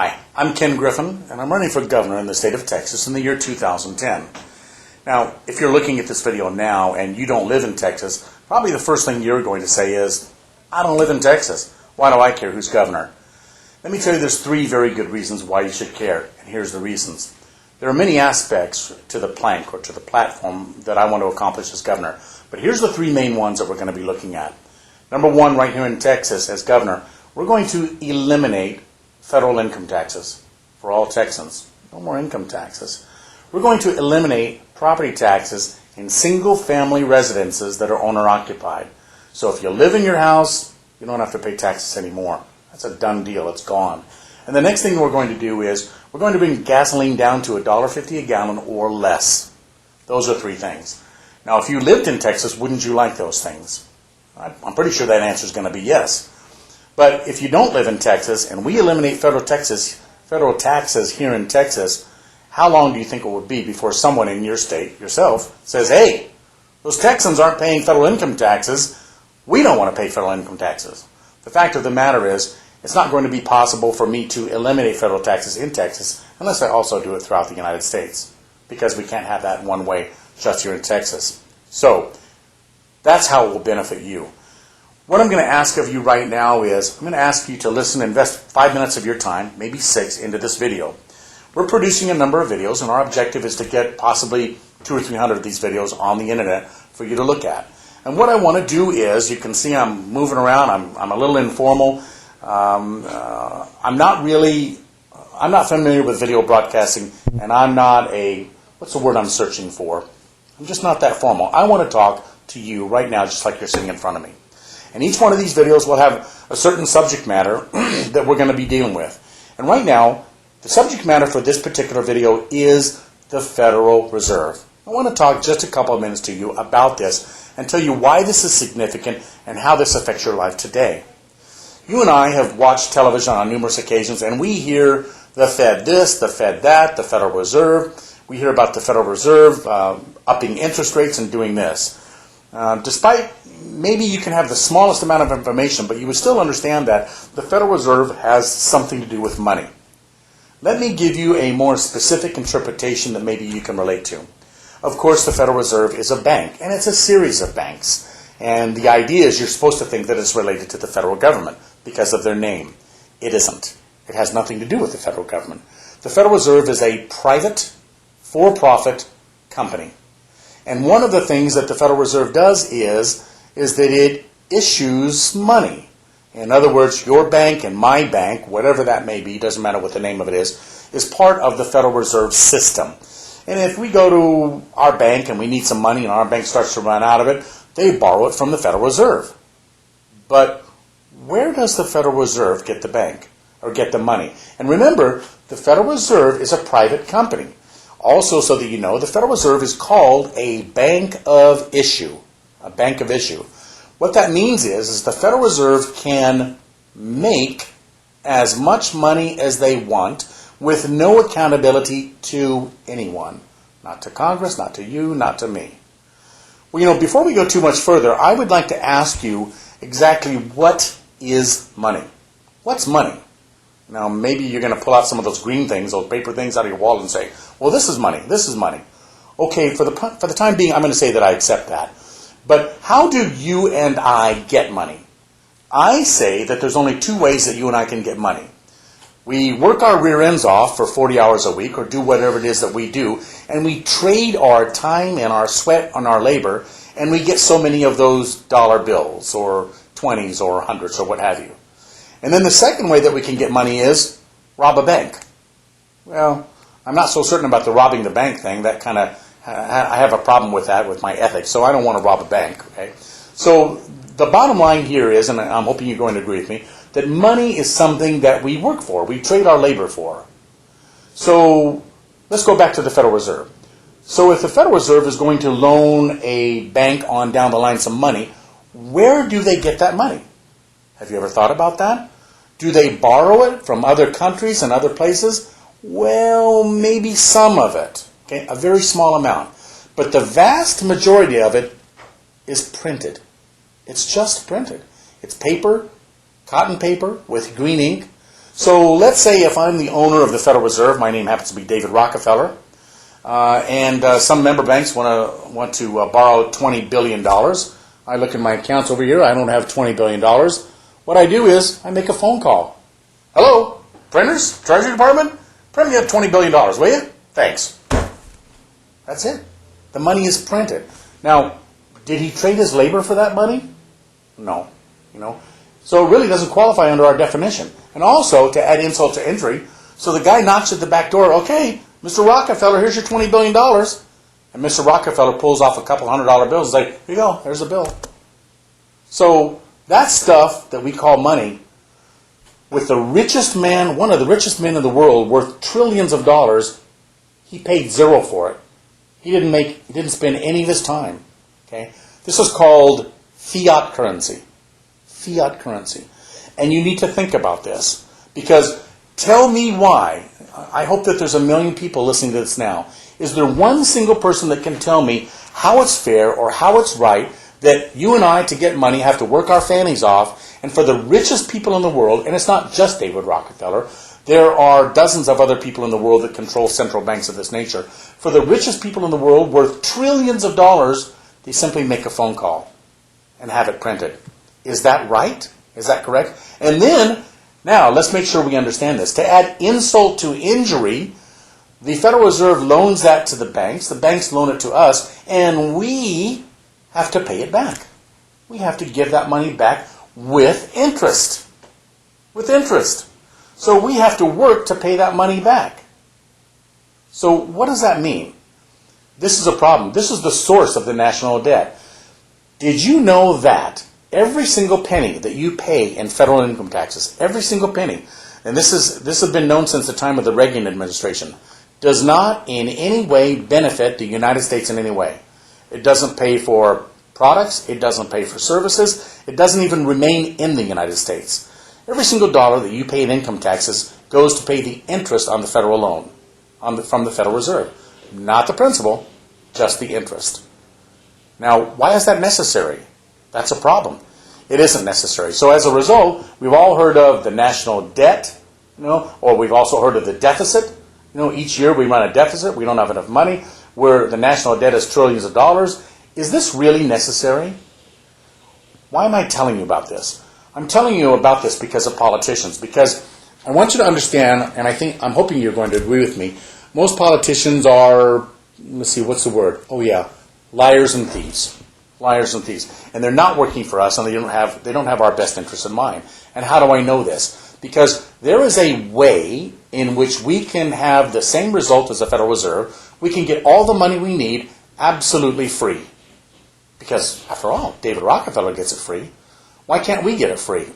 Hi, I'm Ken Griffin, and I'm running for governor in the state of Texas in the year 2010. Now, if you're looking at this video now and you don't live in Texas, probably the first thing you're going to say is, I don't live in Texas. Why do I care who's governor? Let me tell you there's three very good reasons why you should care, and here's the reasons. There are many aspects to the plank or to the platform that I want to accomplish as governor, but here's the three main ones that we're going to be looking at. Number one, right here in Texas as governor, we're going to eliminate federal income taxes for all Texans. No more income taxes. We're going to eliminate property taxes in single-family residences that are owner-occupied. So if you live in your house, you don't have to pay taxes anymore. That's a done deal. It's gone. And the next thing we're going to do is we're going to bring gasoline down to $1.50 a gallon or less. Those are three things. Now, if you lived in Texas, wouldn't you like those things? I'm pretty sure that answer is going to be yes. But if you don't live in Texas and we eliminate federal taxes here in Texas, how long do you think it would be before someone in your state, yourself, says, hey, those Texans aren't paying federal income taxes. We don't want to pay federal income taxes. The fact of the matter is, it's not going to be possible for me to eliminate federal taxes in Texas unless I also do it throughout the United States, because we can't have that one way just here in Texas. So that's how it will benefit you. What I'm going to ask of you right now is, I'm going to ask you to listen, invest 5 minutes of your time, maybe 6, into this video. We're producing a number of videos, and our objective is to get possibly 200 or 300 of these videos on the internet for you to look at. And what I want to do is, you can see I'm moving around, I'm a little informal. I'm not familiar with video broadcasting, and I'm not what's the word I'm searching for? I'm just not that formal. I want to talk to you right now just like you're sitting in front of me. And each one of these videos will have a certain subject matter that we're going to be dealing with. And right now, the subject matter for this particular video is the Federal Reserve. I want to talk just a couple of minutes to you about this and tell you why this is significant and how this affects your life today. You and I have watched television on numerous occasions, and we hear the Fed this, the Fed that, the Federal Reserve. We hear about the Federal Reserve upping interest rates and doing this. Despite maybe you can have the smallest amount of information, but you would still understand that the Federal Reserve has something to do with money. Let me give you a more specific interpretation that maybe you can relate to. Of course, the Federal Reserve is a bank, and it's a series of banks. And the idea is you're supposed to think that it's related to the federal government because of their name. It isn't. It has nothing to do with the federal government. The Federal Reserve is a private, for-profit company. And one of the things that the Federal Reserve does is that it issues money. In other words, your bank and my bank, whatever that may be, doesn't matter what the name of it is part of the Federal Reserve system. And if we go to our bank and we need some money and our bank starts to run out of it, they borrow it from the Federal Reserve. But where does the Federal Reserve get the bank or get the money? And remember, the Federal Reserve is a private company. Also, so that you know, the Federal Reserve is called a bank of issue. A bank of issue. What that means is the Federal Reserve can make as much money as they want with no accountability to anyone. Not to Congress, not to you, not to me. Well, before we go too much further, I would like to ask you exactly what is money? What's money? Now, maybe you're going to pull out some of those green things, those paper things out of your wallet and say, well, this is money, this is money. Okay, for the time being, I'm going to say that I accept that. But how do you and I get money? I say that there's only two ways that you and I can get money. We work our rear ends off for 40 hours a week or do whatever it is that we do, and we trade our time and our sweat and our labor, and we get so many of those dollar bills or 20s or 100s or what have you. And then the second way that we can get money is rob a bank. Well, I'm not so certain about the robbing the bank thing. That kind of, I have a problem with that with my ethics, so I don't want to rob a bank. Okay? So the bottom line here is, and I'm hoping you're going to agree with me, that money is something that we work for. We trade our labor for. So let's go back to the Federal Reserve. So if the Federal Reserve is going to loan a bank on down the line some money, where do they get that money? Have you ever thought about that? Do they borrow it from other countries and other places? Well, maybe some of it, okay, a very small amount. But the vast majority of it is printed. It's just printed. It's paper, cotton paper with green ink. So let's say if I'm the owner of the Federal Reserve, my name happens to be David Rockefeller, and some member banks want to borrow $20 billion. I look at my accounts over here. I don't have $20 billion. What I do is I make a phone call. Hello, printers, Treasury Department, print me up $20 billion, will you? Thanks. That's it. The money is printed. Now, did he trade his labor for that money? No. So it really doesn't qualify under our definition. And also, to add insult to injury, so the guy knocks at the back door, okay, Mr. Rockefeller, here's your $20 billion. And Mr. Rockefeller pulls off a couple $100 bills and says, here you go, there's a bill. So that stuff that we call money, with the richest man, one of the richest men in the world, worth trillions of dollars, he paid zero for it. He didn't spend any of his time. Okay? This is called fiat currency. Fiat currency. And you need to think about this. Because tell me why, I hope that there's a million people listening to this now. Is there one single person that can tell me how it's fair or how it's right that you and I, to get money, have to work our fannies off, and for the richest people in the world, and it's not just David Rockefeller, there are dozens of other people in the world that control central banks of this nature. For the richest people in the world, worth trillions of dollars, they simply make a phone call and have it printed. Is that right? Is that correct? And then, now, let's make sure we understand this. To add insult to injury, the Federal Reserve loans that to the banks loan it to us, and we have to pay it back. We have to give that money back with interest. With interest. So we have to work to pay that money back. So what does that mean? This is a problem. This is the source of the national debt. Did you know that every single penny that you pay in federal income taxes, every single penny, and this has been known since the time of the Reagan administration, does not in any way benefit the United States in any way. It doesn't pay for products, it doesn't pay for services, it doesn't even remain in the United States. Every single dollar that you pay in income taxes goes to pay the interest on the federal loan from the Federal Reserve. Not the principal, just the interest. Now, why is that necessary? That's a problem. It isn't necessary. So as a result, we've all heard of the national debt, or we've also heard of the deficit. Each year we run a deficit, we don't have enough money, where the national debt is trillions of dollars. Is this really necessary? Why am I telling you about this? I'm telling you about this because of politicians, because I want you to understand, and I'm hoping you're going to agree with me, most politicians are, let's see, what's the word? Oh yeah, liars and thieves. Liars and thieves. And they're not working for us, and they don't have our best interests in mind. And how do I know this? Because there is a way in which we can have the same result as the Federal Reserve. We can get all the money we need absolutely free. Because, after all, David Rockefeller gets it free. Why can't we get it free?